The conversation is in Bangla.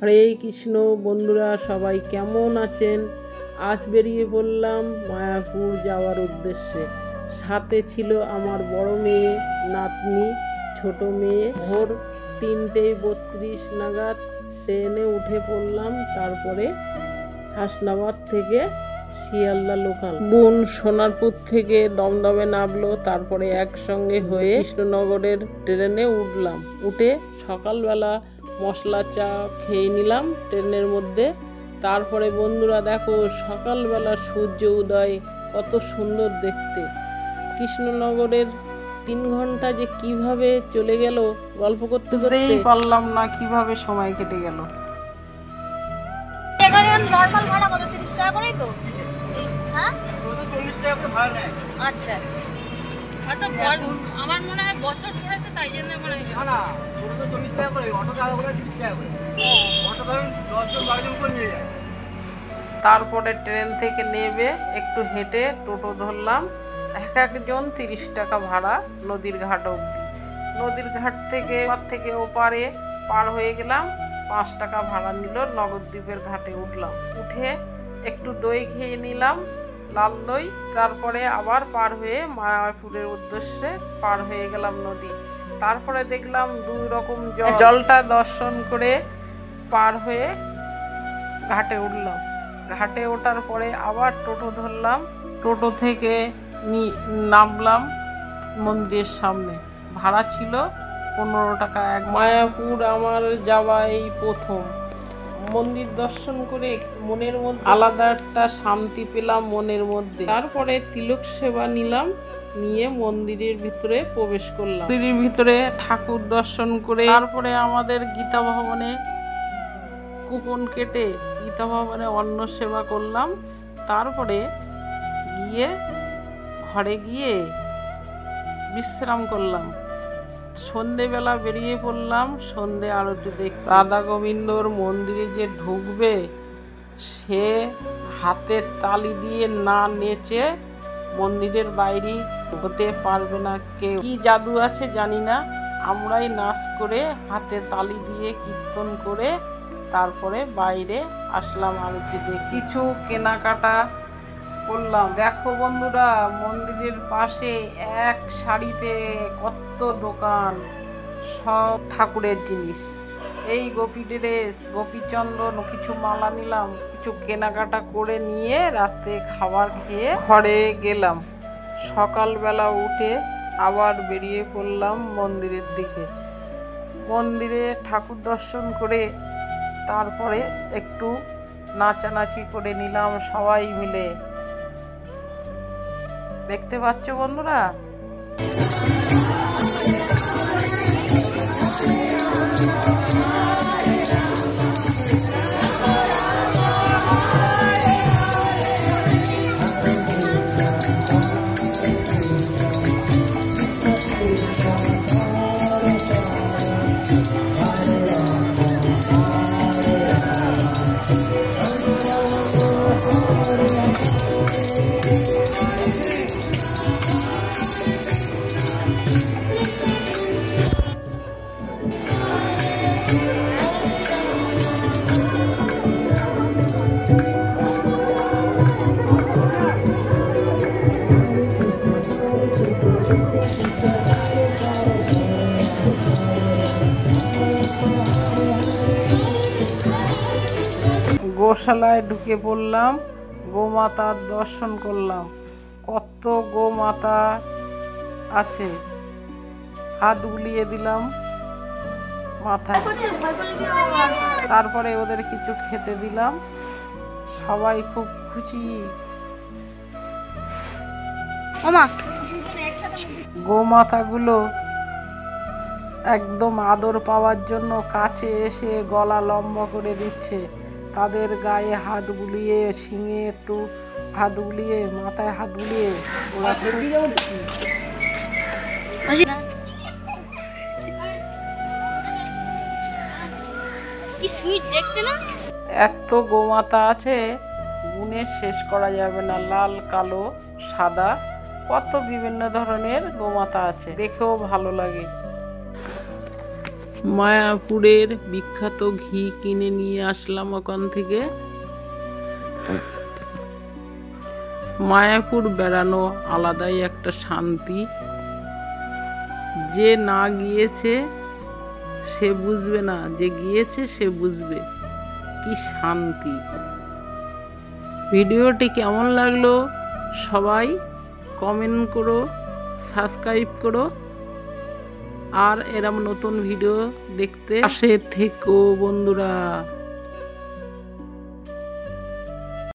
হরে কৃষ্ণ বন্ধুরা, সবাই কেমন আছেন? আজ বেরিয়ে পড়লাম মায়াপুর যাওয়ার উদ্দেশ্যে। সাথে ছিল আমার বড় মেয়ে, নাতনি, ছোট মেয়ে। ভোর 3:32 নাগাদ ট্রেনে উঠে পড়লাম। তারপরে হাসনাবাদ থেকে শিয়ালদা লোকাল, বোন সোনারপুর থেকে দমদমে নামলো। তারপরে একসঙ্গে হয়ে কৃষ্ণনগরের ট্রেনে উঠলাম। উঠে সকালবেলা মশলা চা খেয়ে নিলাম ট্রেনের মধ্যে। তারপরে বন্ধুরা দেখো, সকালবেলা সূর্য উদয় কত সুন্দর দেখতে। কৃষ্ণনগরের 3 ঘন্টা যে কিভাবে চলে গেল গল্প করতে করতেই পারলাম না কিভাবে সময় কেটে গেল। নরমাল ভাড়া কত? 30 টাকা করেই তো? হ্যাঁ, 40 টাকা করে ভাড়া নেয়। আচ্ছা, হয়তো আমার মনে হয় বছর পড়েছে, তাই জন্য মনে হয়। না, 40 টাকা করে, অটো টাকা করে 30 টাকা করে। অটো ধরুন 10 জন 12 জন করে নিয়ে যায়। তারপরে ট্রেন থেকে নেমে একটু হেঁটে টোটো ধরলাম। একজন 30 টাকা ভাড়া, নদীর ঘাট অবধি। নদীর ঘাট থেকে ওপারে পার হয়ে গেলাম। 5 টাকা ভাড়া নিল। নবদ্বীপের ঘাটে উঠলাম। উঠে একটু দই খেয়ে নিলাম, লাল দই। তারপরে আবার পার হয়ে মায়াপুরের উদ্দেশ্যে পার হয়ে গেলাম নদী। তারপরে দেখলাম 2 রকম জলটা দর্শন করে পার হয়ে ঘাটে উঠলাম। ঘাটে ওঠার পরে আবার টোটো ধরলাম। টোটো থেকে নামলাম মন্দিরের সামনে। ভাড়া ছিল 15 টাকা এক। মায়াপুর আমার যাওয়া এই প্রথম। মন্দির দর্শন করে মনের মধ্যে আলাদা একটা শান্তি পেলাম মনের মধ্যে। তারপরে তিলক সেবা নিলাম, নিয়ে মন্দিরের ভিতরে প্রবেশ করলাম। মন্দিরের ভিতরে ঠাকুর দর্শন করে তারপরে আমাদের গীতা ভবনে কুপন কেটে গীতা ভবনে অন্ন সেবা করলাম। তারপরে ঘরে গিয়ে বিশ্রাম করলাম। সন্ধেবেলা বেরিয়ে পড়লাম সন্ধে আরতি দেখতে। রাধা গোবিন্দর মন্দিরে যে ঢুকবে, সে হাতের তালি দিয়ে না নেচে মন্দিরের বাইরে হতে পারবে না কেউ। কি জাদু আছে জানি না, আমরাই নাচ করে হাতে তালি দিয়ে কীর্তন করে তারপরে বাইরে আসলাম আরতি দেখে। কিছু কেনাকাটা করলাম। দেখো বন্ধুরা, মন্দিরের পাশে এক সারিতে কত দোকান, সব ঠাকুরের জিনিস। এই গোপী ড্রেস, গোপীচন্দন, কিছু মালা নিলাম। কিছু কেনাকাটা করে নিয়ে রাতে খাবার খেয়ে ঘরে গেলাম। সকালবেলা উঠে আবার বেরিয়ে পড়লাম মন্দিরের দিকে। মন্দিরে ঠাকুর দর্শন করে তারপরে একটু নাচানাচি করে নিলাম সবাই মিলে। দেখতে পাচ্ছ বন্ধুরা? গোশালায় ঢুকে পড়লাম, গোমাতার দর্শন করলাম। কত গোমাতা আছে, হাত বুলিয়ে দিলাম মাথায়। তারপরে ওদের কিছু খেতে দিলাম। সবাই খুব খুশি। গোমাতাগুলো একদম আদর পাওয়ার জন্য কাছে এসে গলা লম্বা করে দিচ্ছে। তাদের গায়ে হাত বুলিয়ে, শিঙে একটু হাত বুলিয়ে, মাথায় হাত বুলিয়ে ওরা এত গোমাতা আছে, গুণে শেষ করা যাবে না। লাল, কালো, সাদা, কত বিভিন্ন ধরনের গোমাতা আছে, দেখেও ভালো লাগে। মায়াপুরের বিখ্যাত ঘি কিনে নিয়ে আসলাম ওখান থেকে। মায়াপুর বেড়ানো আলাদাই একটা শান্তি, যে না গিয়েছে সে বুঝবে না, যে গিয়েছে সে বুঝবে কি শান্তি। ভিডিওটি কেমন লাগলো সবাই কমেন্ট করো, সাবস্ক্রাইব করো, আর এরম নতুন ভিডিও দেখতে পাশে থেকো বন্ধুরা।